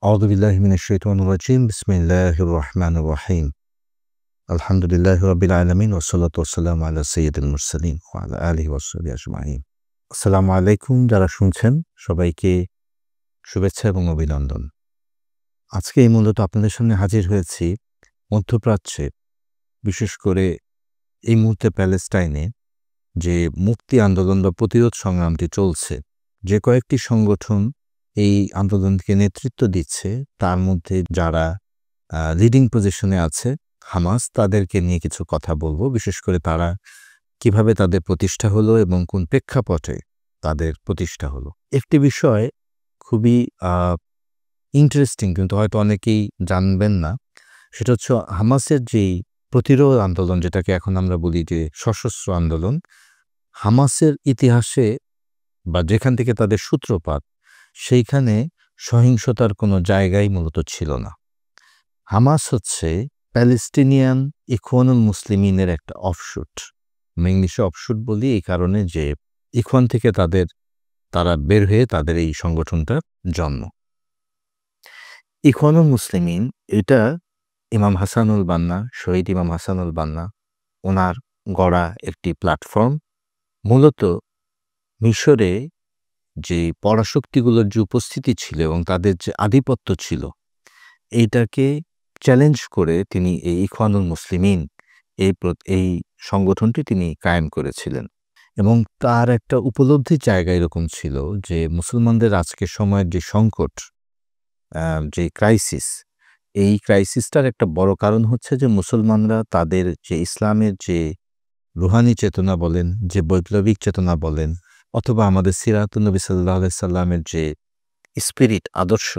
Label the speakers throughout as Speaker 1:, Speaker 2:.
Speaker 1: أعوذ بالله من الشيطان الرجيم بسم الله الرحمن الرحيم الحمد لله رب العالمين والصلاة والسلام على سيد المرسلين وعلى آله وصحبه أجمعين আসসালামু আলাইকুম যারা শুনছেন সবাইকে শুভেচ্ছা এবং অভিনন্দন। আজকে এই মূলত আপনাদের সামনে হাজির হয়েছি মধ্যপ্রাচ্যে, বিশেষ করে এই মুহূর্তে প্যালেস্টাইনে যে মুক্তি আন্দোলন বা প্রতিরোধ সংগ্রামটি চলছে, যে কয়েকটি সংগঠন এই আন্দোলনকে নেতৃত্ব দিচ্ছে তার মধ্যে যারা লিডিং পজিশনে আছে হামাস, তাদেরকে নিয়ে কিছু কথা বলবো। বিশেষ করে তারা কিভাবে তাদের প্রতিষ্ঠা হলো এবং কোন প্রেক্ষাপটে তাদের প্রতিষ্ঠা হলো। একটি বিষয় খুবই ইন্টারেস্টিং, কিন্তু হয়তো অনেকেই জানবেন না, সেটা হচ্ছে হামাসের যেই প্রতিরোধ আন্দোলন, যেটাকে এখন আমরা বলি যে সশস্ত্র আন্দোলন, হামাসের ইতিহাসে বা যেখান থেকে তাদের সূত্রপাত সেইখানে সহিংসতার কোনো জায়গাই মূলত ছিল না। হামাস হচ্ছে প্যালেস্টিনিয়ান ইখওয়ানুল মুসলিমিনের একটা অফশুট। আমি ইংলিশে অফশুট বলি এই কারণে যে ইখওয়ান থেকে তারা বের হয়ে তাদের এই সংগঠনটার জন্ম। ইখওয়ানুল মুসলিমিন এটা ইমাম হাসানুল বান্না, শহীদ ইমাম হাসানুল বান্না, ওনার গড়া একটি প্ল্যাটফর্ম। মূলত মিশরে যে পরাশক্তিগুলোর যে উপস্থিতি ছিল এবং তাদের যে আধিপত্য ছিল, এইটাকে চ্যালেঞ্জ করে তিনি এই ইখওয়ানুল মুসলিমিন এই সংগঠনটি তিনি কায়েম করেছিলেন। এবং তার একটা উপলব্ধির জায়গা এরকম ছিল যে মুসলমানদের আজকের সময়ের যে সংকট, যে ক্রাইসিস, এই ক্রাইসিসটার একটা বড় কারণ হচ্ছে যে মুসলমানরা তাদের যে ইসলামের যে রুহানি চেতনা বলেন, যে বৈপ্লবিক চেতনা বলেন, অথবা আমাদের সিরাতুন নবী সাল্লাল্লাহু আলাইহি সাল্লামের যে স্পিরিট, আদর্শ,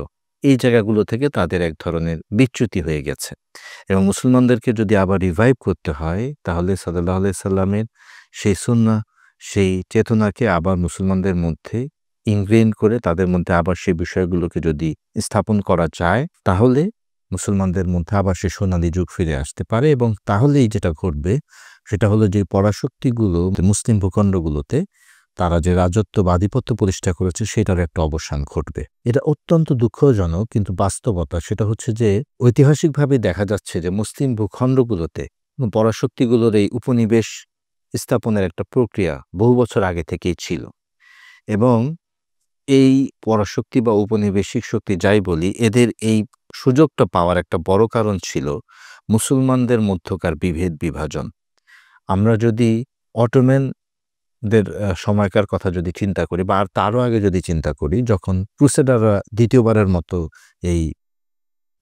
Speaker 1: এই জায়গাগুলো থেকে তাদের এক ধরনের বিচ্যুতি হয়ে গেছে। এবং মুসলমানদেরকে যদি আবার রিভাইভ করতে হয়, তাহলে সাল্লাল্লাহু আলাইহি সাল্লামের সেই সুন্নাহ, সেই চেতনাকে আবার মুসলমানদের মধ্যে ইনগ্রেইন করে তাদের মধ্যে আবার সেই বিষয়গুলোকে যদি স্থাপন করা যায়, তাহলে মুসলমানদের মধ্যে আবার সেই সোনালী যুগ ফিরে আসতে পারে। এবং তাহলেই যেটা ঘটবে সেটা হলো যে পরাশক্তিগুলো মুসলিম ভূখণ্ডগুলোতে তারা যে রাজত্ব বা আধিপত্য প্রতিষ্ঠা করেছে সেটার একটা অবসান ঘটবে। এটা অত্যন্ত দুঃখজনক, কিন্তু বাস্তবতা সেটা হচ্ছে যে ঐতিহাসিকভাবে দেখা যাচ্ছে যে মুসলিম ভূখণ্ডগুলোতে পরাশক্তিগুলোর এই উপনিবেশ স্থাপনের একটা প্রক্রিয়া বহু বছর আগে থেকেই ছিল। এবং এই পরাশক্তি বা উপনিবেশিক শক্তি যাই বলি, এদের এই সুযোগটা পাওয়ার একটা বড় কারণ ছিল মুসলমানদের মধ্যকার বিভেদ বিভাজন। আমরা যদি অটোম্যানদের সময়কার কথা যদি চিন্তা করি, বা তারও আগে যদি চিন্তা করি, যখন ক্রুসেডাররা দ্বিতীয়বারের মতো এই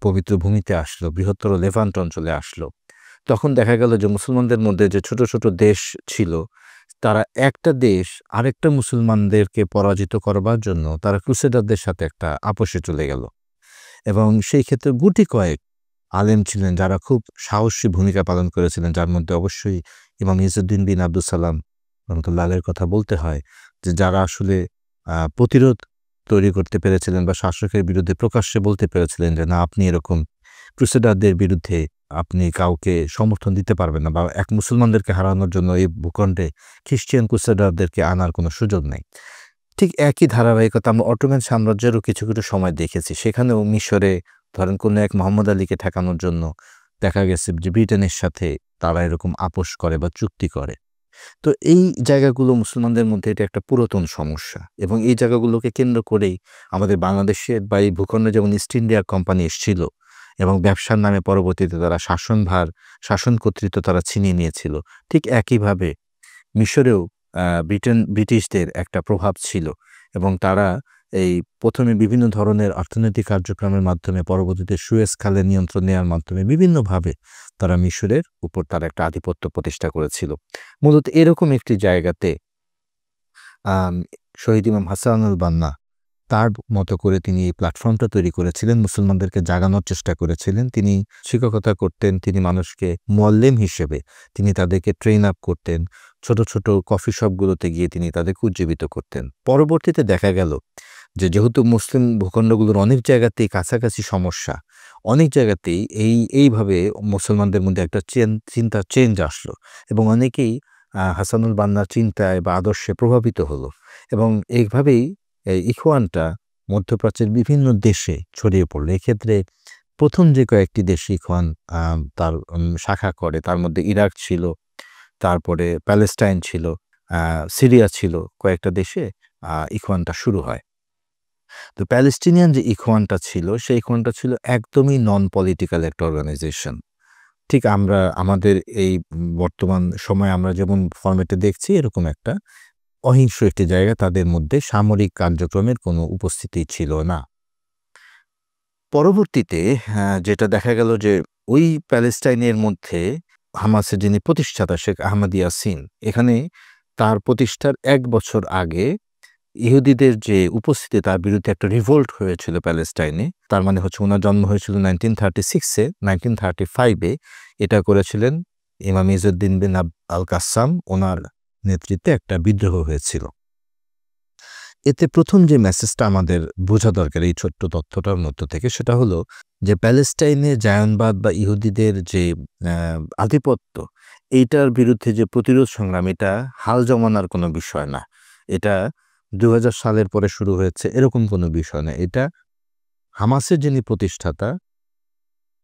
Speaker 1: পবিত্র ভূমিতে আসলো, বৃহত্তর লেভান্ট অঞ্চলে আসলো, তখন দেখা গেল যে মুসলমানদের মধ্যে যে ছোট ছোট দেশ ছিল, তারা একটা দেশ আরেকটা মুসলমানদেরকে পরাজিত করবার জন্য তারা ক্রুসেডারদের সাথে একটা আপোষে চলে গেল। এবং সেই ক্ষেত্রে গুটি কয়েক আলেম ছিলেন যারা খুব সাহসী ভূমিকা পালন করেছিলেন, যার মধ্যে অবশ্যই ইমাম ইজ্জুদ্দিন বিন আব্দুল সালাম রহমতুল্লাহ আলাইহির কথা বলতে হয়, যে যারা আসলে প্রতিরোধ তৈরি করতে পেরেছিলেন বা শাসকের বিরুদ্ধে প্রকাশ্যে বলতে পেরেছিলেন যে না, আপনি এরকম ক্রুসেডারদের বিরুদ্ধে আপনি কাউকে সমর্থন দিতে পারবেন না, বা এক মুসলমানদেরকে হারানোর জন্য এই ভূখণ্ডে খ্রিস্টিয়ান ক্রুসেডারদেরকে আনার কোনো সুযোগ নেই। ঠিক একই ধারাবাহিকতা আমরা অটোম্যান সাম্রাজ্যেরও কিছু কিছু সময় দেখেছি। সেখানেও মিশরে ধরেন কোনো এক মোহাম্মদ আলীকে ঠেকানোর জন্য দেখা গেছে যে ব্রিটেনের সাথে তারা এরকম আপোষ করে বা চুক্তি করে। তো এই জায়গাগুলো মুসলমানদের মধ্যে এটা একটা পুরাতন সমস্যা, এবং এই জায়গাগুলোকে কেন্দ্র করেই আমাদের বাংলাদেশের বা এই ভূখণ্ডে যেমন ইস্ট ইন্ডিয়া কোম্পানি এসেছিল এবং ব্যবসার নামে পরবর্তীতে তারা শাসন কর্তৃত্ব তারা ছিনিয়ে নিয়েছিল, ঠিক একইভাবে মিশরেও ব্রিটিশদের একটা প্রভাব ছিল। এবং তারা এই প্রথমে বিভিন্ন ধরনের অর্থনৈতিক কার্যক্রমের মাধ্যমে, পরবর্তীতে সুয়েজ খালের নিয়ন্ত্রণ নেওয়ার মাধ্যমে বিভিন্নভাবে তারা মিশরের উপর তার একটা আধিপত্য প্রতিষ্ঠা করেছিল। মূলত এরকম একটি জায়গাতে শহীদ ইমাম হাসানুল বান্না তার মতো করে তিনি এই প্ল্যাটফর্মটা তৈরি করেছিলেন, মুসলমানদেরকে জাগানোর চেষ্টা করেছিলেন। তিনি শিক্ষকতা করতেন, তিনি মানুষকে মুআল্লিম হিসেবে তিনি তাদেরকে ট্রেন আপ করতেন, ছোট ছোট কফি শপগুলোতে গিয়ে তিনি তাদেরকে উজ্জীবিত করতেন। পরবর্তীতে দেখা গেল যে যেহেতু মুসলিম ভূখণ্ডগুলোর অনেক জায়গাতেই কাছাকাছি সমস্যা, অনেক জায়গাতেই এইভাবে মুসলমানদের মধ্যে একটা চিন্তার চেঞ্জ আসলো, এবং অনেকেই হাসানুল বান্নার চিন্তায় বা আদর্শে প্রভাবিত হলো। এবং এইভাবেই এই ইখওয়ানটা মধ্যপ্রাচ্যের বিভিন্ন দেশে ছড়িয়ে পড়ল। এক্ষেত্রে প্রথম যে কয়েকটি দেশে ইখওয়ান তার শাখা করে, তার মধ্যে ইরাক ছিল, তারপরে প্যালেস্টাইন ছিল, সিরিয়া ছিল, কয়েকটা দেশে ইখওয়ানটা শুরু হয়। তো প্যালেস্টিনিয়ান যে ইখওয়ানটা ছিল, সেই ইখওয়ানটা ছিল একদমই নন পলিটিক্যাল একটা অর্গানাইজেশন। ঠিক আমরা আমাদের এই বর্তমান সময়ে আমরা যেমন ফরম্যাটে দেখছি, এরকম একটা অহিংস একটি জায়গা, তাদের মধ্যে সামরিক কার্যক্রমের কোনো উপস্থিতি ছিল না। পরবর্তীতে যেটা দেখা গেল যে ওই প্যালেস্টাইনের মধ্যে হামাসের যিনি প্রতিষ্ঠাতা শেখ আহমদ ইয়াসিন, এখানে তার প্রতিষ্ঠার ১ বছর আগে ইহুদিদের যে উপস্থিতি, তার বিরুদ্ধে একটা রিভোল্ট হয়েছিল প্যালেস্টাইনে। তার মানে হচ্ছে ওনার জন্ম হয়েছিল 1936-এ, 1935-এ এটা করেছিলেন ইমাম ইজউদ্দিন বিন আল কাসসাম, ওনার নেতৃত্বে একটা বিদ্রোহ হয়েছিল। এতে প্রথম যে মেসেজটা আমাদের বোঝা দরকার এই ছোট্ট তথ্যটার মধ্য থেকে, সেটা হলো যে প্যালেস্টাইনে জায়নবাদ বা ইহুদিদের যে আধিপত্য, এইটার বিরুদ্ধে যে প্রতিরোধ সংগ্রাম, এটা হাল জমানোর কোনো বিষয় না। এটা ২০০০ সালের পরে শুরু হয়েছে এরকম কোনো বিষয় না। এটা হামাসের যিনি প্রতিষ্ঠাতা,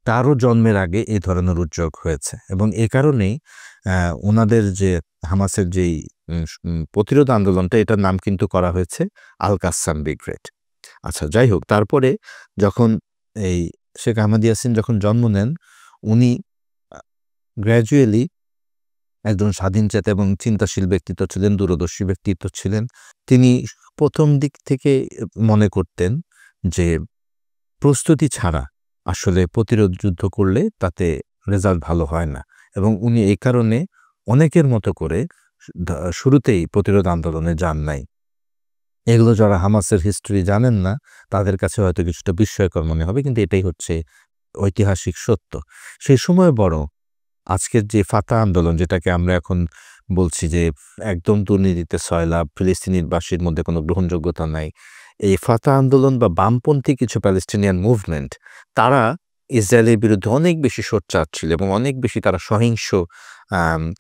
Speaker 1: তারও জন্মের আগে এই ধরনের উদ্যোগ হয়েছে এবং এ কারণেই ওনাদের যে হামাসের যেই প্রতিরোধ আন্দোলনটা, এটার নাম কিন্তু করা হয়েছে আল কাসসাম ব্রিগেড। আচ্ছা, যাই হোক, তারপরে যখন এই শেখ আহমদ ইয়াসিন যখন জন্ম নেন, উনি গ্র্যাজুয়ালি একজন স্বাধীনচেতা এবং চিন্তাশীল ব্যক্তিত্ব ছিলেন, দূরদর্শী ব্যক্তিত্ব ছিলেন। তিনি প্রথম দিক থেকে মনে করতেন যে প্রস্তুতি ছাড়া আসলে প্রতিরোধ যুদ্ধ করলে তাতে রেজাল্ট ভালো হয় না এবং উনি এই কারণে অনেকের মতো করে শুরুতেই প্রতিরোধ আন্দোলনে যান নাই। এগুলো যারা হামাসের হিস্ট্রি জানেন না, তাদের কাছে হয়তো কিছুটা বিস্ময়কর মনে হবে, কিন্তু এটাই হচ্ছে ঐতিহাসিক সত্য। সেই সময় বরং আজকের যে ফাতা আন্দোলন, যেটাকে আমরা এখন বলছি যে একদম দুর্নীতিতে সয়লাব, ফিলিস্তিনিবাসীর মধ্যে কোনো গ্রহণযোগ্যতা নাই, এই ফাতা আন্দোলন বা বামপন্থী কিছু প্যালেস্টিনিয়ান মুভমেন্ট, তারা ইসরায়েলের বিরুদ্ধে অনেক বেশি সোচ্চার ছিল এবং অনেক বেশি তারা সহিংস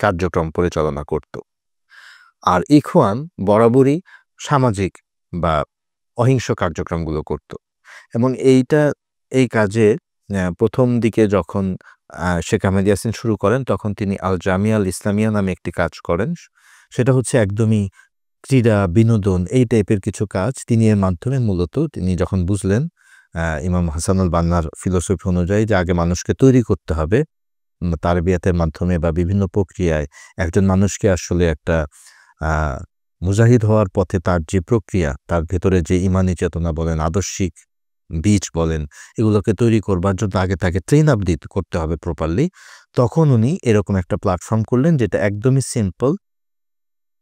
Speaker 1: কার্যক্রম পরিচালনা করত। আর ইখওয়ান বরাবরই সামাজিক বা অহিংস কার্যক্রমগুলো করত এবং এই কাজে প্রথম দিকে যখন শেখ আহমেদ ইয়াসিন শুরু করেন, তখন তিনি আল জামিয়া আল ইসলামিয়া নামে একটি কাজ করেন। সেটা হচ্ছে একদমই ক্রীড়া, বিনোদন, এই টাইপের কিছু কাজ। তিনি এর মাধ্যমে মূলত তিনি যখন বুঝলেন ইমাম হাসানুল বান্নার ফিলোসফি অনুযায়ী যে আগে মানুষকে তৈরি করতে হবে তারবিয়াতের মাধ্যমে বা বিভিন্ন প্রক্রিয়ায়, একজন মানুষকে আসলে একটা মুজাহিদ হওয়ার পথে তার যে প্রক্রিয়া, তার ভেতরে যে ইমানি চেতনা বলেন, আদর্শিক বীজ বলেন, এগুলোকে তৈরি করবার জন্য আগে তাকে ট্রেন আপ করতে হবে প্রপারলি। তখন উনি এরকম একটা প্ল্যাটফর্ম করলেন, যেটা একদমই সিম্পল,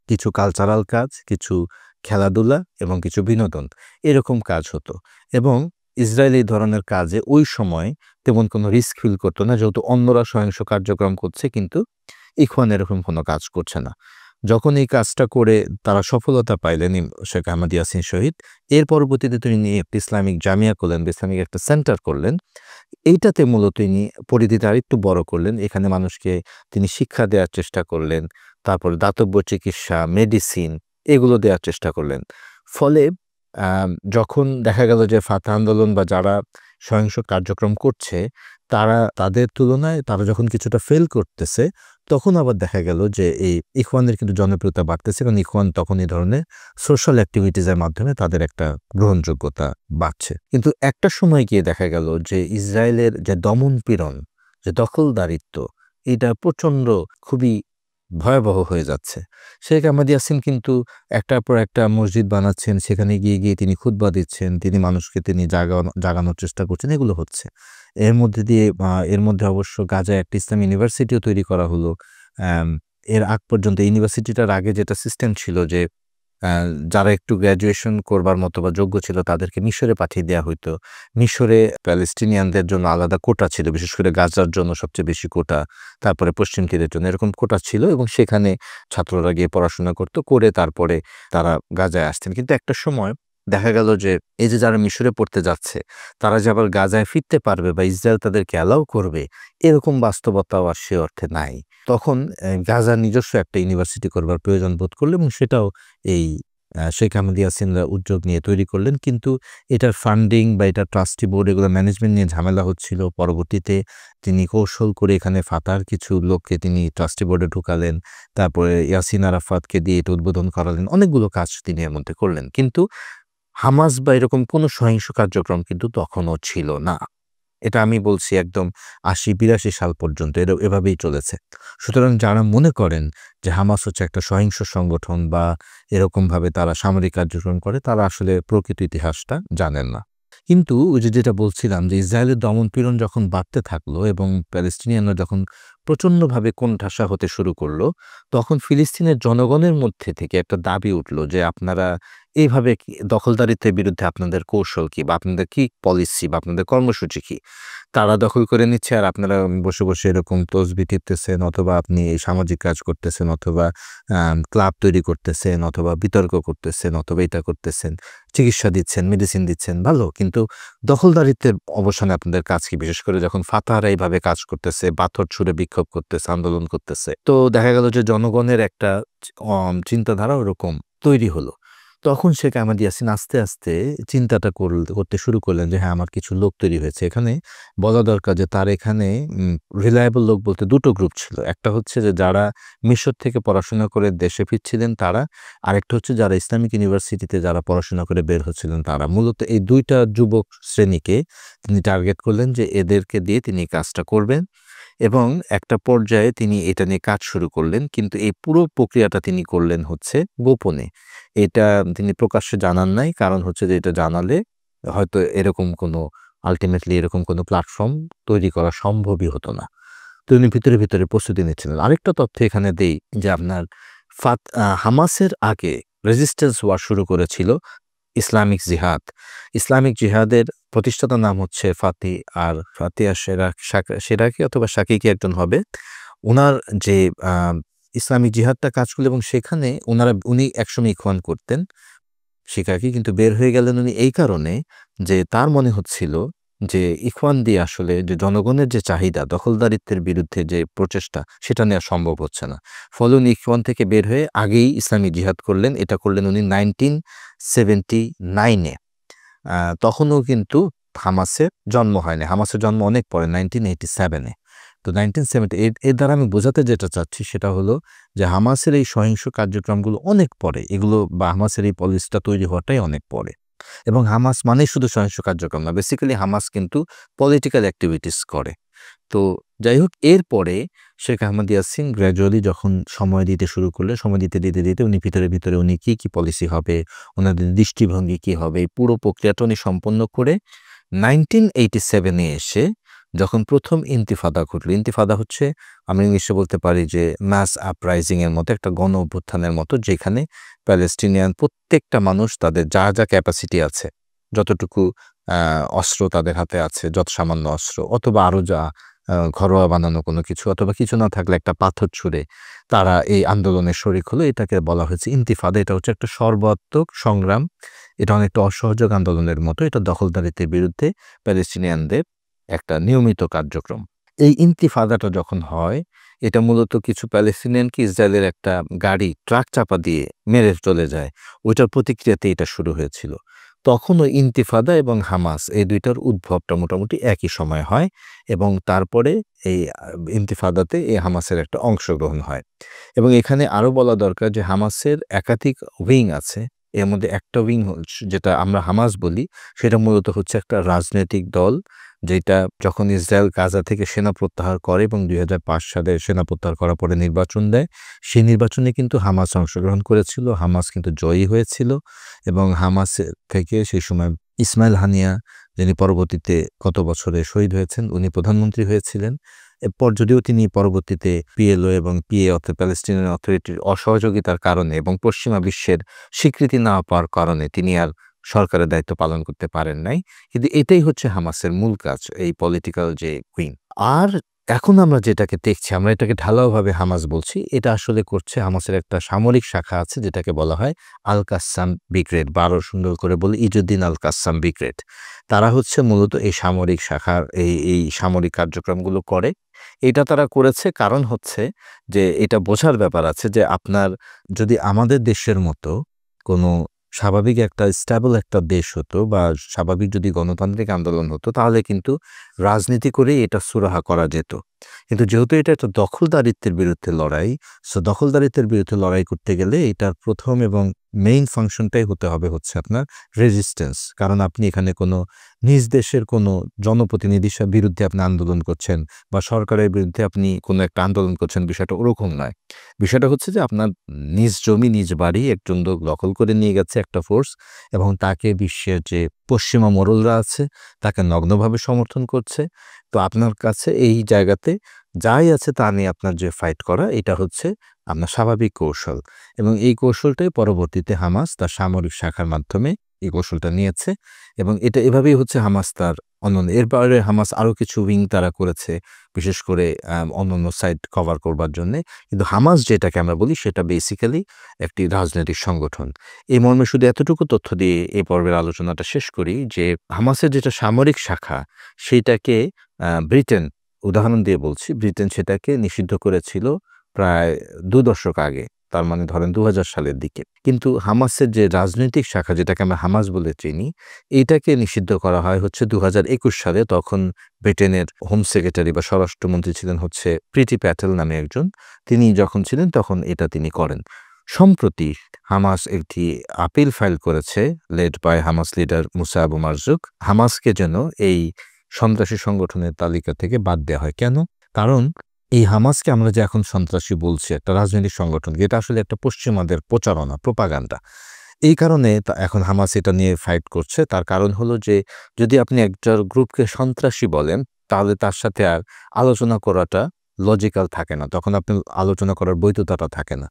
Speaker 1: কিছু কালচারাল কাজ, কিছু খেলাধুলা এবং কিছু বিনোদন, এরকম কাজ হতো। এবং ইসরায়েল এই ধরনের কাজে ওই সময় তেমন কোনো রিস্ক ফিল করতো না, যেহেতু অন্যরা সহিংস কার্যক্রম করছে কিন্তু ইখওয়ান এরকম কোনো কাজ করছে না। যখন এই কাজটা করে তারা সফলতা পাইলেন শেখ আহমদ ইয়াসিন শহীদ, এর পরবর্তীতে তিনি একটি ইসলামিক জামিয়া করলেন, ইসলামিক একটা সেন্টার করলেন। এইটাতে মূলত তিনি পরিধিটা আরেকটু বড় করলেন। এখানে মানুষকে তিনি শিক্ষা দেওয়ার চেষ্টা করলেন, তারপর দাতব্য চিকিৎসা, মেডিসিন, এগুলো দেওয়ার চেষ্টা করলেন। ফলে যখন দেখা গেল যে ফাতা আন্দোলন বা যারা সহিংস কার্যক্রম করছে, তাদের তুলনায় তারা যখন কিছুটা ফেল করতেছে, তখন আবার দেখা গেল যে এই ইখওয়ানের কিন্তু জনপ্রিয়তা বাড়তেছে, কারণ ইখওয়ান তখন এই ধরনের সোশ্যাল অ্যাক্টিভিটিসের মাধ্যমে তাদের একটা গ্রহণযোগ্যতা বাড়ছে। কিন্তু একটা সময় গিয়ে দেখা গেল যে ইসরায়েলের যে দমন-পীড়ন, যে দখলদারিত্ব, এটা প্রচণ্ড খুবই ভয়াবহ হয়ে যাচ্ছে। শেখ আহমদ ইয়াসিন কিন্তু একটার পর একটা মসজিদ বানাচ্ছেন, সেখানে গিয়ে তিনি খুতবা দিচ্ছেন, তিনি মানুষকে জাগানোর চেষ্টা করছেন, এগুলো হচ্ছে। এর মধ্যে অবশ্য গাজায় একটা ইসলাম ইউনিভার্সিটিও তৈরি করা হলো। এর আগ পর্যন্ত ইউনিভার্সিটিটার আগে যেটা সিস্টেম ছিল যে যারা একটু গ্র্যাজুয়েশন করবার মতো বা যোগ্য ছিল তাদেরকে মিশরে পাঠিয়ে দেওয়া হইতো। মিশরে প্যালেস্টিনিয়ানদের জন্য আলাদা কোটা ছিল, বিশেষ করে গাজার জন্য সবচেয়ে বেশি কোটা, তারপরে পশ্চিম তীরের জন্য এরকম কোটা ছিল এবং সেখানে ছাত্ররা গিয়ে পড়াশোনা করে তারপরে তারা গাজায় আসতেন। কিন্তু একটা সময় দেখা গেল যে এই যে যারা মিশরে পড়তে যাচ্ছে, তারা যে আবার গাজায় ফিরতে পারবে বা ইসরায়েল তাদেরকে অ্যালাউ করবে, এরকম বাস্তবতাও আর সে অর্থে নাই। তখন গাজার নিজস্ব একটা ইউনিভার্সিটি করবার প্রয়োজন বোধ করল এবং সেটাও এই শেখ আহমেদ ইয়াসিনরা উদ্যোগ নিয়ে তৈরি করলেন। কিন্তু এটার ফান্ডিং বা এটার ট্রাস্টি বোর্ড এগুলো ম্যানেজমেন্ট নিয়ে ঝামেলা হচ্ছিল। পরবর্তীতে তিনি কৌশল করে এখানে ফাতার কিছু লোককে তিনি ট্রাস্টি বোর্ডে ঢুকালেন। তারপরে ইয়াসিন আরাফাতকে দিয়ে এটা উদ্বোধন করালেন। অনেকগুলো কাজ তিনি এর মধ্যে করলেন। কিন্তু হামাস বা এরকম কোনো সহিংস কার্যক্রম কিন্তু তখনও ছিল না। এটা আমি বলছি একদম ৮০-৮২ সাল পর্যন্ত এভাবেই চলেছে। সুতরাং যারা মনে করেন যে হামাস হচ্ছে একটা সহিংস সংগঠন বা এরকমভাবে তারা সামরিক কার্যক্রম করে, তারা আসলে প্রকৃত ইতিহাসটা জানেন না। কিন্তু ওই যে যেটা বলছিলাম যে ইসরায়েলের দমন-পীড়ন যখন বাড়তে থাকলো এবং প্যালেস্টিনিয়ানরা যখন প্রচণ্ডভাবে কোণঠাসা হতে শুরু করলো, তখন ফিলিস্তিনের জনগণের মধ্যে থেকে একটা দাবি উঠল যে আপনারা এইভাবে দখলদারিত্বের বিরুদ্ধে আপনাদের কৌশল কি বা আপনাদের কি পলিসি বা আপনাদের কর্মসূচি কি? তারা দখল করে নিচ্ছে আর আপনারা বসে, বসে এরকম তসবিহ টিপতেছেন, অথবা আপনি এই সামাজিক কাজ করতেছেন, অথবা ক্লাব তৈরি করতেছেন, অথবা বিতর্ক করতেছেন, অথবা এটা করতেছেন, চিকিৎসা দিচ্ছেন, মেডিসিন দিচ্ছেন, ভালো। কিন্তু দখলদারিত্বের অবসানে আপনাদের কাজ কি? বিশেষ করে যখন ফাতাহরা এইভাবে কাজ করতেছে, পাথর ছুঁড়ে বিক্ষোভ করতেছে, আন্দোলন করতেছে। তো দেখা গেল যে জনগণের একটা চিন্তাধারা ওরকম তৈরি হলো। তখন শেখ আহমেদ ইয়াসিন আস্তে, আস্তে চিন্তাটা করতে শুরু করলেন যে হ্যাঁ, আমার কিছু লোক তৈরি হয়েছে। এখানে বলা দরকার যে তার এখানে রিলায়েবল লোক বলতে ২ টো গ্রুপ ছিল। একটা হচ্ছে যে যারা মিশর থেকে পড়াশোনা করে দেশে ফিরছিলেন তারা, আরেকটা হচ্ছে যারা ইসলামিক ইউনিভার্সিটিতে যারা পড়াশোনা করে বের হচ্ছিলেন তারা। মূলত এই ২ টা যুবক শ্রেণীকে তিনি টার্গেট করলেন যে এদেরকে দিয়ে তিনি কাজটা করবেন এবং একটা পর্যায়ে তিনি এটা নিয়ে কাজ শুরু করলেন। কিন্তু এই পুরো প্রক্রিয়াটা তিনি করলেন হচ্ছে গোপনে। এটা তিনি প্রকাশ্যে জানান নাই। কারণ হচ্ছে যে এটা জানালে হয়তো এরকম কোনো আল্টিমেটলি এরকম কোনো প্ল্যাটফর্ম তৈরি করা সম্ভবই হতো না। তো উনি ভিতরে, ভিতরে প্রস্তুতি নিচ্ছিলেন। আরেকটা তথ্য এখানে দেই যে আপনার হামাসের আগে রেজিস্ট্যান্স ওয়ার শুরু করেছিল ইসলামিক জিহাদ। ইসলামিক জিহাদের প্রতিষ্ঠাতার নাম হচ্ছে ফাতি, আর ফাতিয়া সেরাকি অথবা শাকিকি একজন হবে। উনার যে আ ইসলামিক জিহাদটা কাজ করলো এবং সেখানে উনি একসময় ইখওয়ান করতেন। শিকাগী কিন্তু বের হয়ে গেলেন উনি এই কারণে যে তার মনে হচ্ছিল যে ইখওয়ান দিয়ে আসলে যে জনগণের যে চাহিদা দখলদারিত্বের বিরুদ্ধে যে প্রচেষ্টা সেটা নেওয়া সম্ভব হচ্ছে না। ফলে উনি ইখওয়ান থেকে বের হয়ে আগেই ইসলামী জিহাদ করলেন। এটা করলেন উনি 1979 এ। তখনও কিন্তু হামাসের জন্ম হয়নি। হামাসের জন্ম অনেক পরে 1987 এ। তো 1970 এর দ্বারা আমি বোঝাতে যেটা চাচ্ছি সেটা হলো যে হামাসের এই সহিংস কার্যক্রমগুলো অনেক পরে। এগুলো বা হামাসের এই পলিসিটা তৈরি হওয়াটাই অনেক পরে। এবং হামাস মানেই শুধু সহিংস কার্যক্রম না। বেসিক্যালি হামাস কিন্তু পলিটিক্যাল অ্যাক্টিভিটিস করে। তো যাই হোক এরপরে শেখ আহমেদ ইয়াসিন গ্র্যাজুয়ালি যখন সময় দিতে শুরু করলেন, সময় দিতে উনি ভিতরে, ভিতরে উনি কি পলিসি হবে, উনাদের দৃষ্টিভঙ্গি কি হবে, এই পুরো প্রক্রিয়াটা উনি সম্পন্ন করে 1987 এ এসে যখন প্রথম ইন্তিফাদা ঘটল, ইন্তিফাদা হচ্ছে আমরা ইংলিশে বলতে পারি যে মাস আপরাইজিং এর মতো একটা গণ অভ্যুত্থানের মতো, যেখানে প্যালেস্টিনিয়ান প্রত্যেকটা মানুষ তাদের যা ক্যাপাসিটি আছে, যতটুকু অস্ত্র তাদের হাতে আছে, যত সামান্য অস্ত্র অথবা আরো যা ঘরোয়া বানানো কোনো কিছু অথবা কিছু না থাকলে একটা পাথর ছুঁড়ে তারা এই আন্দোলনে শরিক হলো। এটাকে বলা হয়েছে ইন্তিফাদা। এটা হচ্ছে একটা সর্বাত্মক সংগ্রাম। এটা অনেকটা অসহযোগ আন্দোলনের মতো। এটা দখলদারিত্বের বিরুদ্ধে প্যালেস্টিনিয়ানদের একটা নিয়মিত কার্যক্রম। এই ইন্তিফাদাটা যখন হয়, এটা মূলত কিছু প্যালেস্টিনিয়ানকে ইসরায়েলের একটা গাড়ি ট্রাক চাপা দিয়ে মেরে চলে যায়। ওইটার প্রতিক্রিয়াতে এটা শুরু হয়েছিল। তখন ওই ইন্তিফাদা এবং হামাস এই ২ টার উদ্ভবটা মোটামুটি একই সময় হয় এবং তারপরে এই ইন্তিফাদাতে এই হামাসের একটা অংশগ্রহণ হয়। এবং এখানে আরো বলা দরকার যে হামাসের একাধিক উইং আছে। এর মধ্যে একটা উইং যেটা আমরা হামাস বলি, সেটা মূলত হচ্ছে একটা রাজনৈতিক দল, যেটা যখন ইসরায়েল গাজা থেকে সেনা প্রত্যাহার করে এবং ২০০৫ সালে সেনা প্রত্যাহার করার পরে নির্বাচন দেয়। সেই নির্বাচনে কিন্তু হামাস অংশগ্রহণ করেছিল। হামাস কিন্তু জয়ী হয়েছিল এবং হামাস থেকে সেই সময় ইসমাইল হানিয়া, যিনি পরবর্তীতে গত বছরে শহীদ হয়েছেন, উনি প্রধানমন্ত্রী হয়েছিলেন। এরপর যদিও তিনি পরবর্তীতে পিএলও এবং পিএ অর্থাৎ প্যালেস্টিনিয়ান অথরিটির অসহযোগিতার কারণে এবং পশ্চিমা বিশ্বের স্বীকৃতি না পাওয়ার কারণে তিনি আর সরকারের দায়িত্ব পালন করতে পারেন নাই। কিন্তু এটাই হচ্ছে হামাসের মূল কাজ, এই পলিটিক্যাল যে উইং। আর এখন আমরা যেটাকে দেখছি, আমরা এটাকে ঢালাওভাবে হামাস বলছি। এটা আসলে করছে হামাসের একটা সামরিক শাখা আছে যেটাকে বলা হয় আল কাসসাম ব্রিগেড, বা আরো সুন্দর করে বলি ইজুদ্দিন আল কাসসাম ব্রিগেড। তারা হচ্ছে মূলত এই সামরিক শাখার এই সামরিক কার্যক্রমগুলো করে। এটা তারা করেছে কারণ হচ্ছে যে এটা বোঝার ব্যাপার আছে যে আপনার যদি আমাদের দেশের মতো কোনো স্বাভাবিক একটা স্টেবল একটা দেশ হতো বা স্বাভাবিক যদি গণতান্ত্রিক আন্দোলন হতো তাহলে কিন্তু রাজনীতি করেই এটা সুরাহা করা যেত। কিন্তু যেহেতু এটা একটা দখলদারিত্বের বিরুদ্ধে লড়াই, সো দখলদারিত্বের বিরুদ্ধে লড়াই করতে গেলে এটার ১ম এবং মেইন ফাংশনটাই হতে হবে হচ্ছে আপনার রেজিস্ট্যান্স। কারণ আপনি এখানে কোনো নিজ দেশের কোনো জনপ্রতিনিধির বিরুদ্ধে আপনি আন্দোলন করছেন বা সরকারের বিরুদ্ধে আপনি কোনো একটা আন্দোলন করছেন, বিষয়টা ওরকম নয়। বিষয়টা হচ্ছে যে আপনার নিজ জমি, নিজ বাড়ি একজন লোক দখল করে নিয়ে গেছে একটা ফোর্স এবং তাকে বিশ্বের যে পশ্চিমা মোড়লরা আছে তাকে নগ্নভাবে সমর্থন করছে। তো আপনার কাছে এই জায়গাতে যাই আছে তা নিয়ে আপনার যে ফাইট করা এটা হচ্ছে আপনার স্বাভাবিক কৌশল এবং এই কৌশলটাই পরবর্তীতে হামাস তার সামরিক শাখার মাধ্যমে এই কৌশলটা নিয়েছে এবং এটা এভাবেই হচ্ছে হামাস তার অন্যান্য এর বাইরে হামাস আরও কিছু উইং তারা করেছে, বিশেষ করে অন্যান্য সাইট কভার করবার জন্যে। কিন্তু হামাস যেটাকে আমরা বলি সেটা বেসিক্যালি একটি রাজনৈতিক সংগঠন। এই মর্মে শুধু এতটুকু তথ্য দিয়ে এই পর্বের আলোচনাটা শেষ করি যে হামাসের যেটা সামরিক শাখা সেইটাকে ব্রিটেন, উদাহরণ দিয়ে বলছি, ব্রিটেন সেটাকে নিষিদ্ধ করেছিল প্রায় ২ দশক আগে। তার মানে ধরেন ২০০০ সালের দিকে। কিন্তু হামাসের যে রাজনৈতিক শাখা যেটাকে আমরা হামাস বলে চিনি, এইটাকে নিষিদ্ধ করা হয় হচ্ছে ২০২১ সালে। তখন ব্রিটেনের হোম সেক্রেটারি বা স্বরাষ্ট্রমন্ত্রী ছিলেন হচ্ছে প্রীতি প্যাটেল নামে একজন। তিনি যখন ছিলেন তখন এটা তিনি করেন। সম্প্রতি হামাস একটি আপিল ফাইল করেছে লেড বাই হামাস লিডার মুসা আবু মারজুক। হামাসকে যেন এই সন্ত্রাসী সংগঠনের তালিকা থেকে বাদ দেওয়া হয়। কেন? কারণ এই হামাসকে আমরা যে এখন সন্ত্রাসী বলছি একটা রাজনৈতিক সংগঠন, এটা আসলে একটা পশ্চিমাদের প্রচারণা, প্রোপাগান্ডা। এই কারণে এখন হামাস এটা নিয়ে ফাইট করছে। তার কারণ হলো যে যদি আপনি একটা গ্রুপকে সন্ত্রাসী বলেন তাহলে তার সাথে আর আলোচনা করাটা লজিক্যাল থাকে না। তখন আপনি আলোচনা করার বৈধতাটা থাকে না।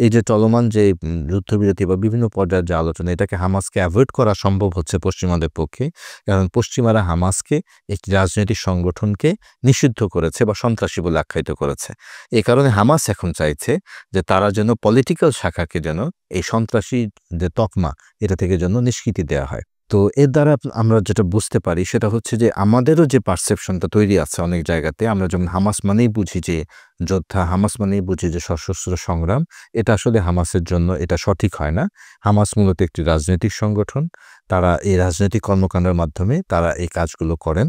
Speaker 1: এই যে চলমান যে যুদ্ধবিরতি বা বিভিন্ন পর্যায়ের যে আলোচনা, এটাকে হামাসকে এভয়েড করা সম্ভব হচ্ছে পশ্চিমাদের পক্ষে। কারণ পশ্চিমারা হামাসকে একটি রাজনৈতিক সংগঠনকে নিষিদ্ধ করেছে বা সন্ত্রাসী বলে আখ্যায়িত করেছে। এ কারণে হামাস এখন চাইছে যে তারা যেন পলিটিক্যাল শাখাকে যেন এই সন্ত্রাসী যে তকমা এটা থেকে যেন নিষ্কৃতি দেওয়া হয়। তো এর দ্বারা আমরা যেটা বুঝতে পারি সেটা হচ্ছে যে আমাদেরও যে পারসেপশনটা তৈরি আছে অনেক জায়গাতে, আমরা যেমন হামাস মানেই বুঝি যে যোদ্ধা, হামাস মানেই বুঝি যে সশস্ত্র সংগ্রাম, এটা আসলে হামাসের জন্য এটা সঠিক হয় না। হামাস মূলত একটি রাজনৈতিক সংগঠন। তারা এই রাজনৈতিক কর্মকাণ্ডের মাধ্যমে তারা এই কাজগুলো করেন।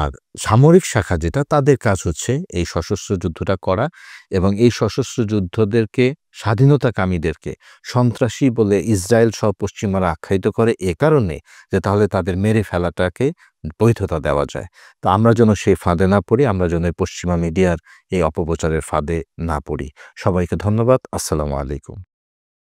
Speaker 1: আর সামরিক শাখা যেটা, তাদের কাজ হচ্ছে এই সশস্ত্র যুদ্ধটা করা এবং এই সশস্ত্র যুদ্ধদেরকে, স্বাধীনতাকামীদেরকে সন্ত্রাসী বলে ইসরায়েল সহ পশ্চিমারা আখ্যায়িত করে এ কারণে যে তাহলে তাদের মেরে ফেলাটাকে বৈধতা দেওয়া যায়। তো আমরা যেন সেই ফাঁদে না পড়ি, আমরা যেন পশ্চিমা মিডিয়ার এই অপপ্রচারের ফাঁদে না পড়ি। সবাইকে ধন্যবাদ। আসসালামু আলাইকুম।